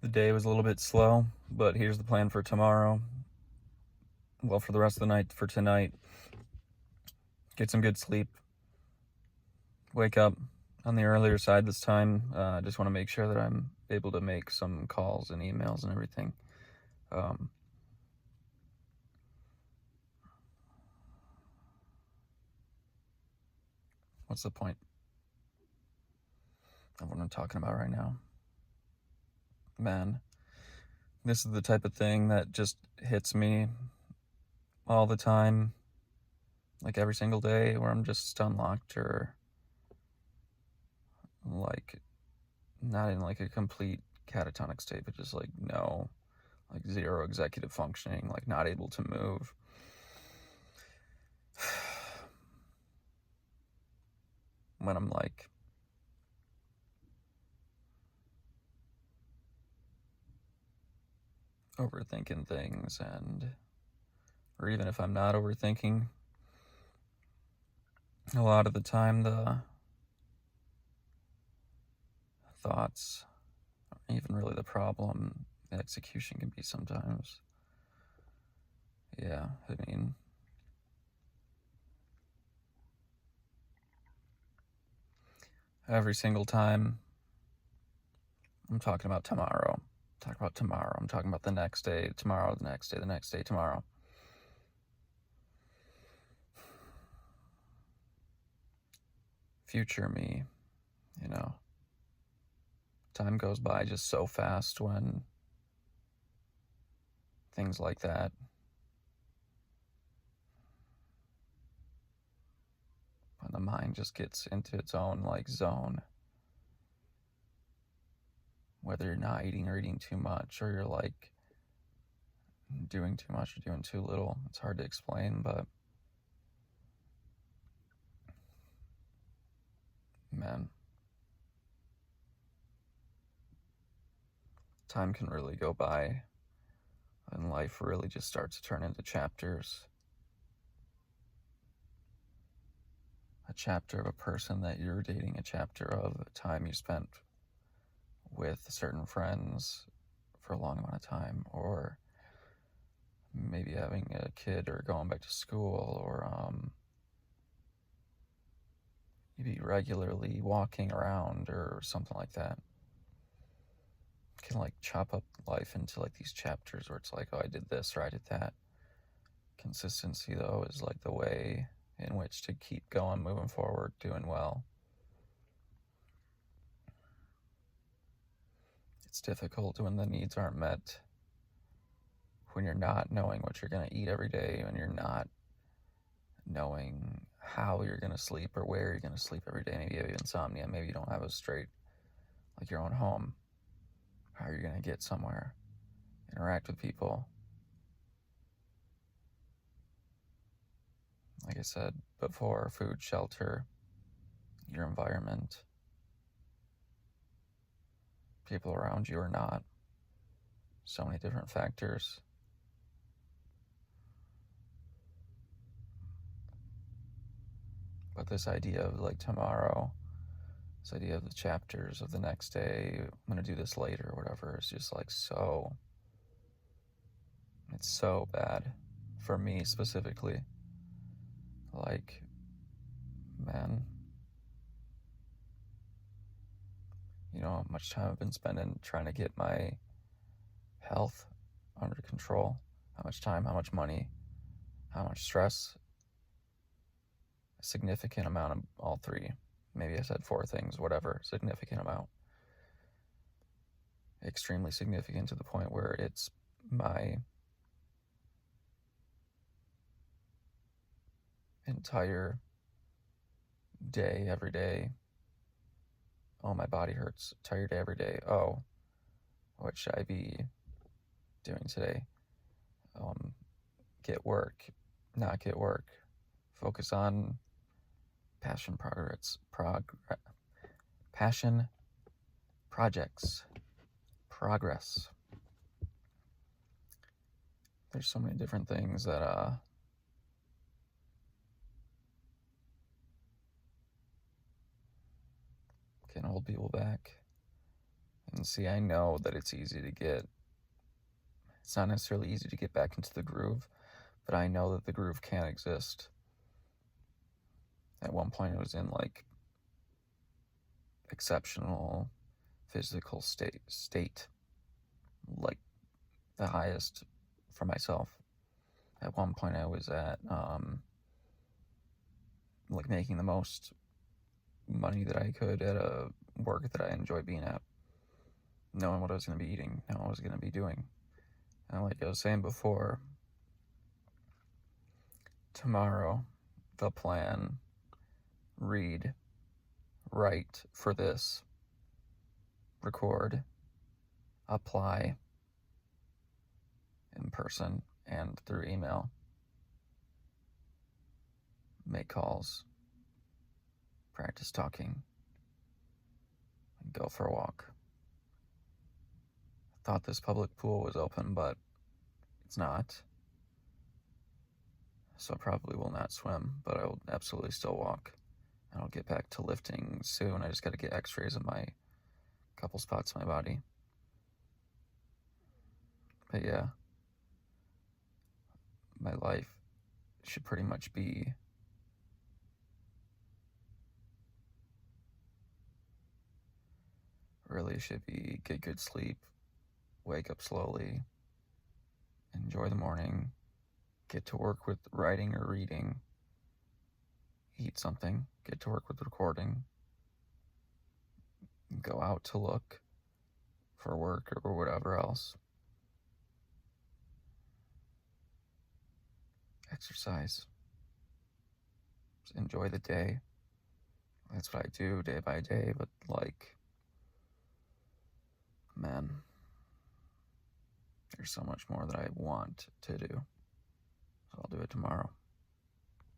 The day was a little bit slow, but here's the plan for tomorrow. Well, for the rest of the night, for tonight, get some good sleep. Wake up on the earlier side this time. I just want to make sure that I'm able to make some calls and emails and everything. Um, what's the point of what I'm talking about right now? Man, this is the type of thing that just hits me all the time, like every single day, where I'm just unlocked or like not in like a complete catatonic state, but just like no, like zero executive functioning, like not able to move. When I'm like overthinking things, and or even if I'm not overthinking, a lot of the time the thoughts aren't even really the problem. The execution can be sometimes. Yeah, I mean, every single time I'm talking about tomorrow. I'm talking about the next day, tomorrow, the next day, the next day, tomorrow. Future me, you know. Time goes by just so fast when things like that. When the mind just gets into its own like zone. Whether you're not eating or eating too much, or you're like doing too much or doing too little. It's hard to explain, but man, time can really go by and life really just starts to turn into chapters. A chapter of a person that you're dating, a chapter of a time you spent with certain friends for a long amount of time, or maybe having a kid or going back to school, or maybe regularly walking around or something like that. Can like chop up life into like these chapters where it's like, oh, I did this or I did that. Consistency though is like the way in which to keep going, moving forward, doing well. It's difficult when the needs aren't met, when you're not knowing what you're going to eat every day, when you're not knowing how you're going to sleep or where you're going to sleep every day. Maybe you have insomnia, maybe you don't have a straight, like your own home. How are you going to get somewhere, interact with people? Like I said before, food, shelter, your environment, people around you or not. So many different factors. But this idea of like tomorrow, this idea of the chapters of the next day, I'm gonna do this later or whatever, is just like so, it's so bad for me specifically. Like, man, you know how much time I've been spending trying to get my health under control, how much time, how much money, how much stress, a significant amount of all three. Maybe I said four things, whatever, significant amount. Extremely significant to the point where it's my entire day, every day. Oh, my body hurts. Tired every day. Oh, what should I be doing today? Get work, not get work. Focus on passion passion projects, progress. There's so many different things that can hold people back. And see, I know that it's not necessarily easy to get back into the groove, but I know that the groove can exist. At one point, I was in like exceptional physical state, like the highest for myself. At one point, I was at like making the most money that I could at a work that I enjoy being at, knowing what I was going to be eating, knowing what I was going to be doing. And like I was saying before, tomorrow, the plan: read, write for this, record, apply in person and through email, make calls, practice talking, and go for a walk. I thought this public pool was open, but it's not. So I probably will not swim, but I will absolutely still walk. And I'll get back to lifting soon. I just got to get x-rays of my couple spots in my body. But yeah, my life should pretty much be get good sleep, wake up slowly, enjoy the morning, get to work with writing or reading, eat something, get to work with recording, go out to look for work or whatever else, exercise, just enjoy the day. That's what I do day by day, but like, man, there's so much more that I want to do. So I'll do it tomorrow.